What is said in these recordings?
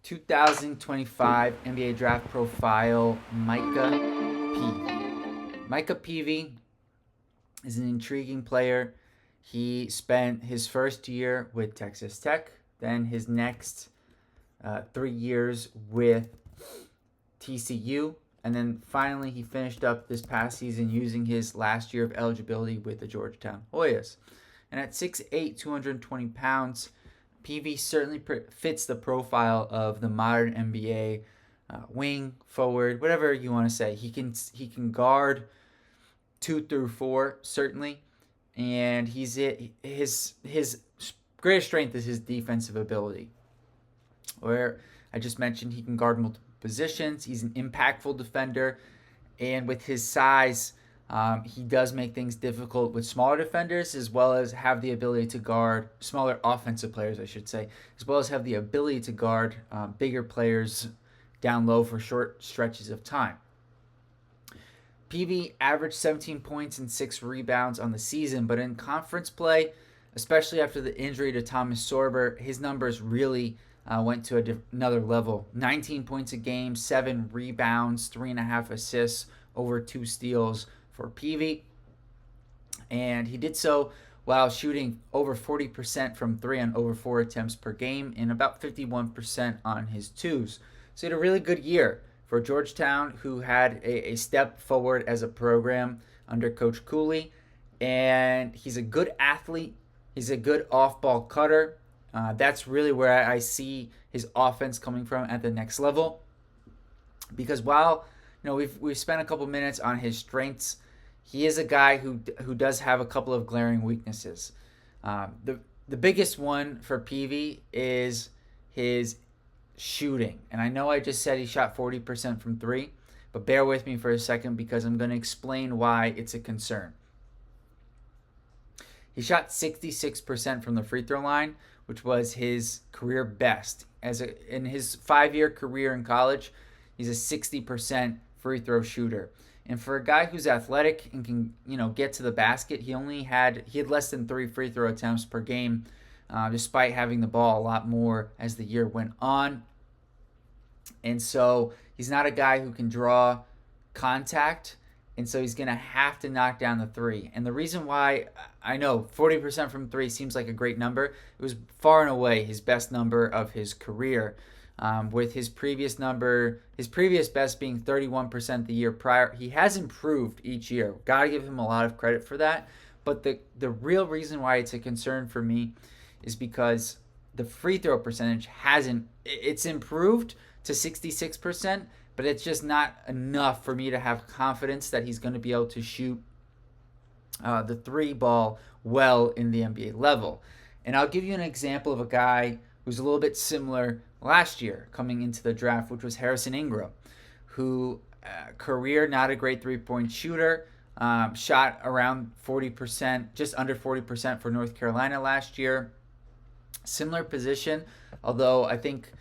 2025 NBA Draft Profile, Micah Peavy. Micah Peavy is an intriguing player. He spent his first year with Texas Tech, then his next 3 years with TCU, and then finally he finished up this past season using his last year of eligibility with the Georgetown Hoyas. And at 6'8", 220 pounds, Peavy certainly fits the profile of the modern NBA wing, forward, whatever you want to say. He can guard 2 through 4 certainly, and his greatest strength is his defensive ability. Where I just mentioned he can guard multiple positions. He's an impactful defender, and with his size, he does make things difficult with smaller defenders, as well as have the ability to guard smaller offensive players, I should say, as well as have the ability to guard bigger players down low for short stretches of time. Peavy averaged 17 points and 6 rebounds on the season, but in conference play, especially after the injury to Thomas Sorber, his numbers really went to another level. 19 points a game, 7 rebounds, 3.5 assists, over 2 steals for Peavy. And he did so while shooting over 40% from 3 on over 4 attempts per game and about 51% on his 2s. So he had a really good year for Georgetown, who had a step forward as a program under Coach Cooley. And he's a good athlete. He's a good off-ball cutter. That's really where I see his offense coming from at the next level. Because while we've spent a couple minutes on his strengths, he is a guy who does have a couple of glaring weaknesses. The biggest one for Peavy is his shooting. And I know I just said he shot 40% from 3, but bear with me for a second because I'm going to explain why it's a concern. He shot 66% from the free throw line, which was his career best. In his 5-year career in college, he's a 60% free throw shooter. And for a guy who's athletic and can get to the basket, he had less than 3 free throw attempts per game, despite having the ball a lot more as the year went on. And so he's not a guy who can draw contact, and so he's going to have to knock down the 3. And the reason why, I know 40% from 3 seems like a great number. It was far and away his best number of his career. With his previous best being 31% the year prior. He has improved each year. Got to give him a lot of credit for that. But the real reason why it's a concern for me is because the free throw percentage it's improved to 66%, but it's just not enough for me to have confidence that he's going to be able to shoot the 3 ball well in the NBA level. And I'll give you an example of a guy who's a little bit similar last year coming into the draft, which was Harrison Ingram, who career not a great 3-point shooter, shot around 40%, just under 40% for North Carolina last year. Similar position, although I think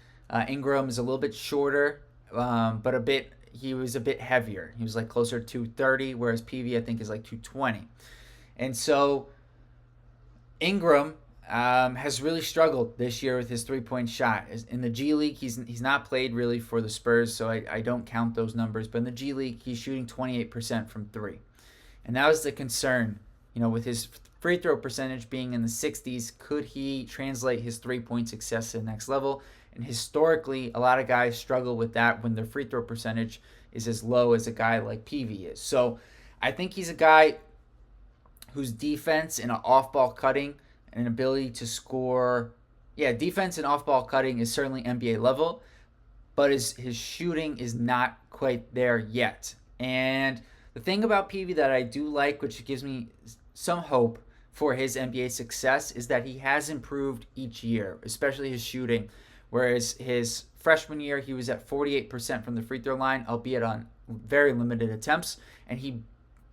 Ingram is a little bit shorter, but he was a bit heavier. He was like closer to 230, whereas Peavy I think is like 220. And so Ingram has really struggled this year with his 3-point shot. In the G League, he's not played really for the Spurs, so I don't count those numbers. But in the G League, he's shooting 28% from 3. And that was the concern. With his free throw percentage being in the 60s, could he translate his 3-point success to the next level? And historically, a lot of guys struggle with that when their free throw percentage is as low as a guy like Peavy is. So I think he's a guy whose defense and off-ball cutting and an ability to score, defense and off-ball cutting is certainly NBA level, but his shooting is not quite there yet. And the thing about Peavy that I do like, which gives me some hope for his NBA success, is that he has improved each year, especially his shooting. Whereas his freshman year, he was at 48% from the free throw line, albeit on very limited attempts, and he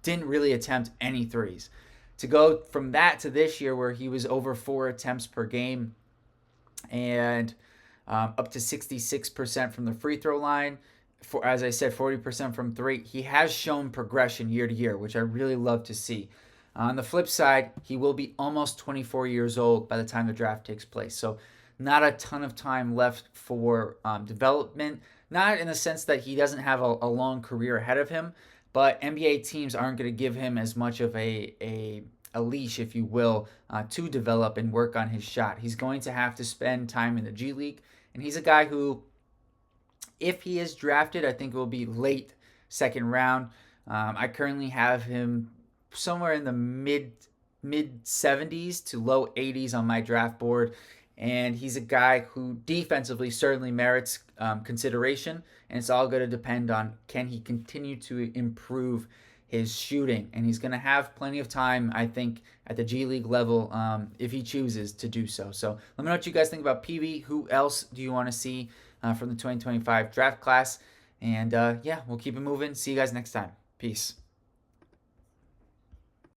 didn't really attempt any threes. To go from that to this year, where he was over 4 attempts per game and up to 66% from the free throw line, as I said, 40% from 3, he has shown progression year to year, which I really love to see. On the flip side, he will be almost 24 years old by the time the draft takes place. So not a ton of time left for development. Not in the sense that he doesn't have a long career ahead of him, but NBA teams aren't going to give him as much of a leash, if you will, to develop and work on his shot. He's going to have to spend time in the G League, and he's a guy who, if he is drafted, I think it will be late second round. I currently have him somewhere in the mid 70s to low 80s on my draft board, and he's a guy who defensively certainly merits consideration, and it's all going to depend on, can he continue to improve his shooting, and he's going to have plenty of time, I think, at the G League level if he chooses to do so. So let me know what you guys think about Peavy. Who else do you want to see from the 2025 draft class? And yeah, we'll keep it moving. See you guys next time. Peace.